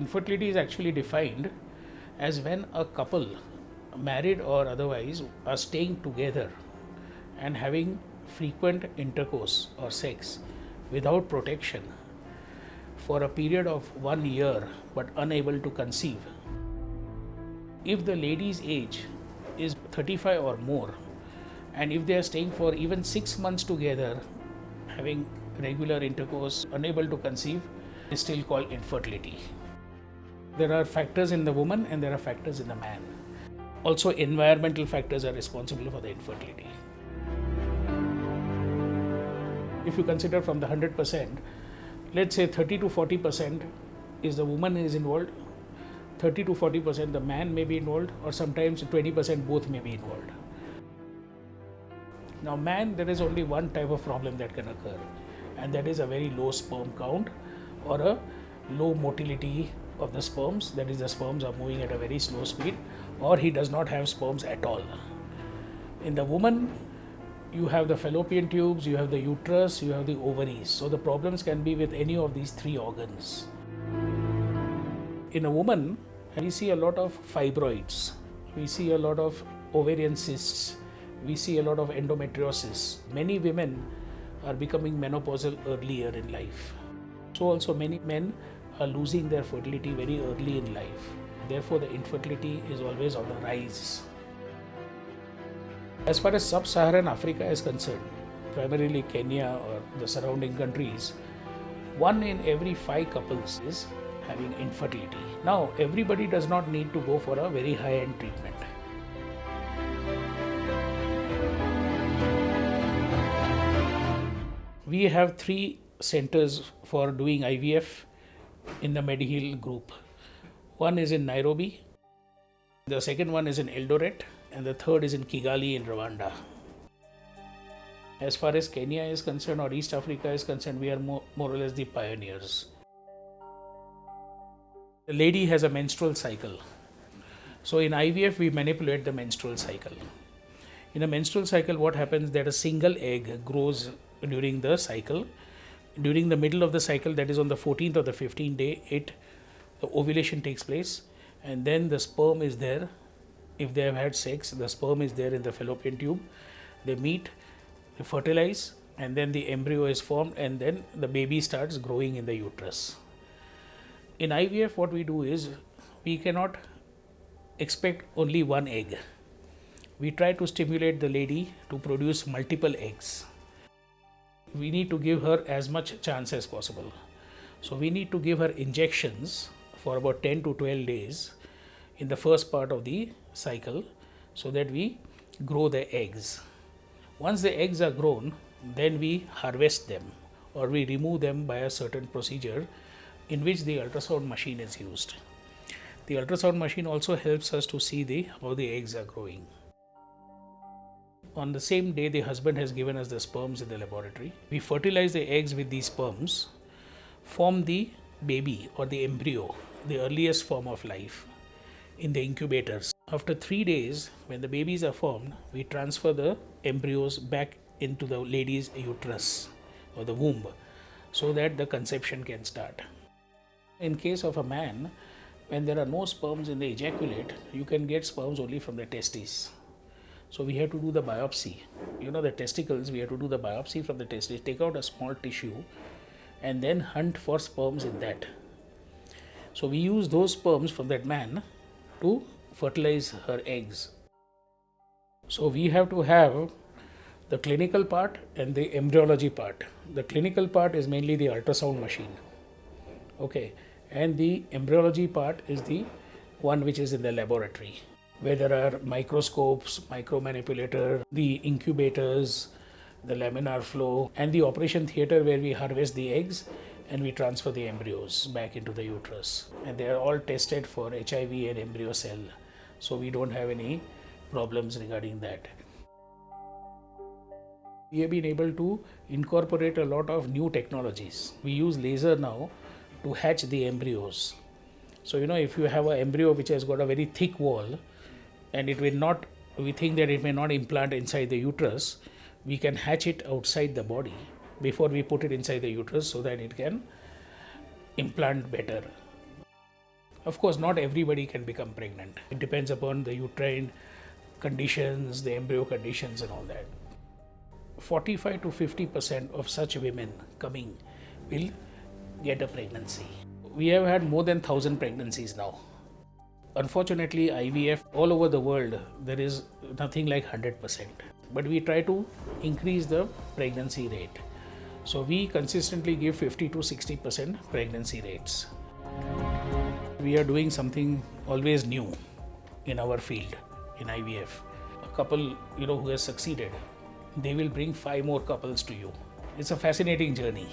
Infertility is actually defined as when a couple, married or otherwise, are staying together and having frequent intercourse or sex without protection for a period of 1 year but unable to conceive. If the lady's age is 35 or more, and if they are staying for even 6 months together, having regular intercourse, unable to conceive, is still called infertility. There are factors in the woman and there are factors in the man. Also, environmental factors are responsible for the infertility. If you consider from the 100%, let's say 30 to 40% is the woman is involved, 30 to 40% the man may be involved, or sometimes 20% both may be involved. Now, man, there is only one type of problem that can occur, and that is a very low sperm count or a low motility of the sperms, that is, the sperms are moving at a very slow speed, or he does not have sperms at all. In the woman, you have the fallopian tubes, you have the uterus, you have the ovaries. So the problems can be with any of these three organs. In a woman, we see a lot of fibroids, we see a lot of ovarian cysts, we see a lot of endometriosis. Many women are becoming menopausal earlier in life. So also many men are losing their fertility very early in life. Therefore, the infertility is always on the rise. As far as sub-Saharan Africa is concerned, primarily Kenya or the surrounding countries, 1 in every 5 couples is having infertility. Now, everybody does not need to go for a very high-end treatment. We have 3 centers for doing IVF in the Mediheal group. One is in Nairobi, the second one is in Eldoret, and the third is in Kigali in Rwanda. As far as Kenya is concerned or East Africa is concerned, we are more or less the pioneers. The lady has a menstrual cycle. So in IVF, we manipulate the menstrual cycle. In a menstrual cycle, what happens that a single egg grows during the cycle. During the middle of the cycle, that is on the 14th or the 15th day, the ovulation takes place, and then the sperm is there. If they have had sex, the sperm is there in the fallopian tube. They meet, they fertilize, and then the embryo is formed, and then the baby starts growing in the uterus. In IVF, what we do is we cannot expect only one egg. We try to stimulate the lady to produce multiple eggs. We need to give her as much chance as possible. So we need to give her injections for about 10 to 12 days in the first part of the cycle so that we grow the eggs. Once the eggs are grown, then we harvest them or we remove them by a certain procedure in which the ultrasound machine is used. The ultrasound machine also helps us to see how the eggs are growing. On the same day, the husband has given us the sperms in the laboratory. We fertilize the eggs with these sperms, form the baby or the embryo, the earliest form of life, in the incubators. After 3 days, when the babies are formed, we transfer the embryos back into the lady's uterus or the womb so that the conception can start. In case of a man, when there are no sperms in the ejaculate, you can get sperms only from the testes. So we have to do the biopsy. The testicles, we have to do the biopsy from the testes, take out a small tissue and then hunt for sperms in that. So we use those sperms from that man to fertilize her eggs. So we have to have the clinical part and the embryology part. The clinical part is mainly the ultrasound machine. Okay. And the embryology part is the one which is in the laboratory, where there are microscopes, micromanipulator, the incubators, the laminar flow, and the operation theater where we harvest the eggs and we transfer the embryos back into the uterus. And they are all tested for HIV and embryo cell. So we don't have any problems regarding that. We have been able to incorporate a lot of new technologies. We use laser now to hatch the embryos. So, if you have an embryo which has got a very thick wall and we think that it may not implant inside the uterus, we can hatch it outside the body before we put it inside the uterus so that it can implant better. Of course, not everybody can become pregnant. It depends upon the uterine conditions, the embryo conditions, and all that. 45 to 50% of such women coming will get a pregnancy. We have had more than 1,000 pregnancies now. Unfortunately, IVF all over the world, there is nothing like 100%. But we try to increase the pregnancy rate. So we consistently give 50 to 60% pregnancy rates. We are doing something always new in our field, in IVF. A couple, who has succeeded, they will bring 5 more couples to you. It's a fascinating journey.